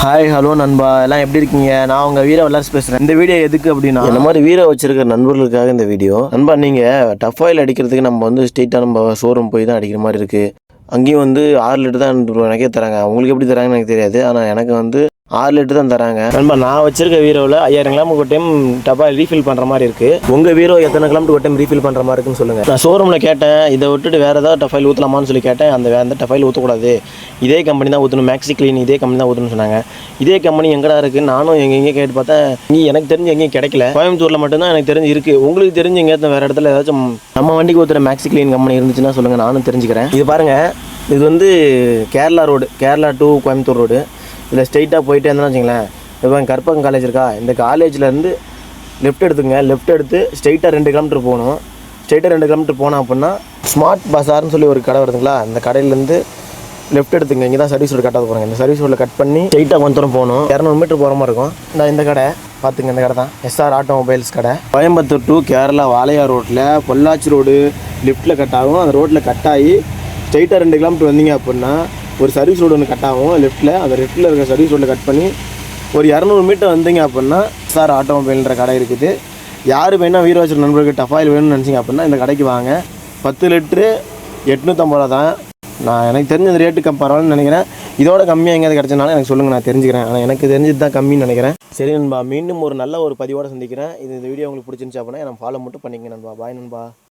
Hi hello நண்பா, எல்லாம் எப்படி இருக்கீங்க? நான் உங்கள் வீர வல்லரசு பேசுகிறேன். இந்த வீடியோ எதுக்கு அப்படின்னா, இந்த மாதிரி வீர வச்சிருக்கிற நண்பர்களுக்காக இந்த வீடியோ. நண்பா, நீங்கள் டஃப் ஆயில் அடிக்கிறதுக்கு நம்ம வந்து ஸ்ட்ரெயிட்டாக நம்ம ஷோரூம் போய் தான் அடிக்கிற மாதிரி இருக்குது. அங்கேயும் வந்து 6 லிட்டர் தான் எனக்கே தராங்க. உங்களுக்கு எப்படி தராங்கன்னு எனக்கு தெரியாது, ஆனால் எனக்கு வந்து 6 லிட்டர் தான் தராங்க. நண்பா, நான் வச்சிருக்க வீரோவில் 5000 கிலோமீட்டர் ஒரு டைம் டப்பா ரீஃபில் பண்ணுற மாதிரி இருக்குது. உங்கள் வீரோ எத்தனை கிலோமீட்டர் ஒரு டைம் ரீஃபில் பண்ணுற மாதிரி இருக்குன்னு சொல்லுங்கள். நான் ஷோரூமில் கேட்டேன், இதை விட்டுட்டு வேறு ஏதாவது டஃப் ஆயில் ஊற்றலாமான்னு சொல்லி கேட்டேன். அந்த டஃப் ஆயில் ஊற்றக்கூடாது, இதே கம்பெனி தான் ஊற்றணும், மேக்ஸி க்ளீன் இதே கம்பெனி தான் ஊற்றணும்னு சொன்னாங்க. இதே கம்பெனி எங்கடா இருக்குது? நானும் எங்கெங்கே கேட்டு பார்த்தேன், எனக்கு தெரிஞ்சு எங்கேயும் கிடைக்கல. கோயம்புத்தூரில் மட்டும்தான் எனக்கு தெரிஞ்சு இருக்குது. உங்களுக்கு தெரிஞ்சு எங்கேயாவது வேறு இடத்துல ஏதாச்சும் நம்ம வண்டிக்கு ஊற்றுற மேக்ஸி க்ளீன் கம்பெனி இருந்துச்சுன்னா சொல்லுங்கள், நானும் தெரிஞ்சுக்கிறேன். இது பாருங்கள், இது வந்து Kerala road, Kerala to Coimbatore road. இதில் ஸ்ட்ரெயிட்டாக போயிட்டே இருந்தோம்னு வச்சுங்களேன், இப்போ கற்பகம் காலேஜ் இருக்கா, இந்த காலேஜ்லேருந்து லெஃப்ட் எடுத்துங்க. லெஃப்ட் எடுத்து ஸ்ட்ரெயிட்டாக 2 கிலோமீட்டர் போகணும். ஸ்ட்ரெயிட்டாக 2 கிலோமீட்டர் போனோம் அப்படின்னா ஸ்மார்ட் பஸார்னு சொல்லி ஒரு கடை வருதுங்களா, இந்த கடையிலேருந்து லெஃப்ட் எடுத்துங்க. இங்கே தான் சர்வீஸ் ரோடு கட்டாத போகிறாங்க. இந்த சர்வீஸ் ரோடில் கட் பண்ணி ஸ்ட்ரெயிட்டாக கொஞ்சம் தூரம் போகணும். 200 மீட்டர் போகிற மாதிரி இருக்கும். இந்த கடை பார்த்துங்க, இந்த கடை தான் எஸ்ஆர் ஆட்டோமொபைல்ஸ் கடை. கோயம்புத்தூர் டு கேரளா வாளையார் ரோட்டில் பொள்ளாச்சி ரோடு லெஃப்ட்டில் கட் ஆகும். அந்த ரோட்டில் கட் ஆகி ஸ்ட்ரெயிட்டாக 2 கிலோமீட்டர் வந்தீங்க அப்படின்னா ஒரு சர்வீஸ் ரோடு ஒன்று கட் ஆகும் லெஃப்ட்டில். அந்த லெஃப்ட்டில் இருக்க சர்வீஸ் ரோடில் கட் பண்ணி ஒரு 200 மீட்டர் வந்தீங்க அப்படின்னா எஸ்ஆர் ஆட்டோமொபைல்ன்ற கடை இருக்குது. யார் வேணால் வீர வச்சிருக்க நண்பர்களுக்கு டஃப் ஆயில் வேணும்னு நினச்சிங்க அப்படின்னா இந்த கடைக்கு வாங்க. 10 லிட்ரு 850 ரூபா தான். நான் எனக்கு தெரிஞ்ச இந்த ரேட்டு பரவாயில்லன்னு நினைக்கிறேன். இதோட கம்மியாக எங்கேயாவது கிடச்சனாலும் எனக்கு சொல்லுங்கள், நான் தெரிஞ்சுக்கிறேன். ஆனால் எனக்கு தெரிஞ்சது தான் கம்மின்னு நினைக்கிறேன். சரி நண்பா, மீண்டும் ஒரு நல்ல ஒரு பதிவோடு சந்திக்கிறேன். இந்த வீடியோ உங்களுக்கு பிடிச்சிருந்துச்சு அப்படின்னா நான் ஃபாலோ மட்டும் பண்ணிங்க நண்பா. பாய் நண்பா.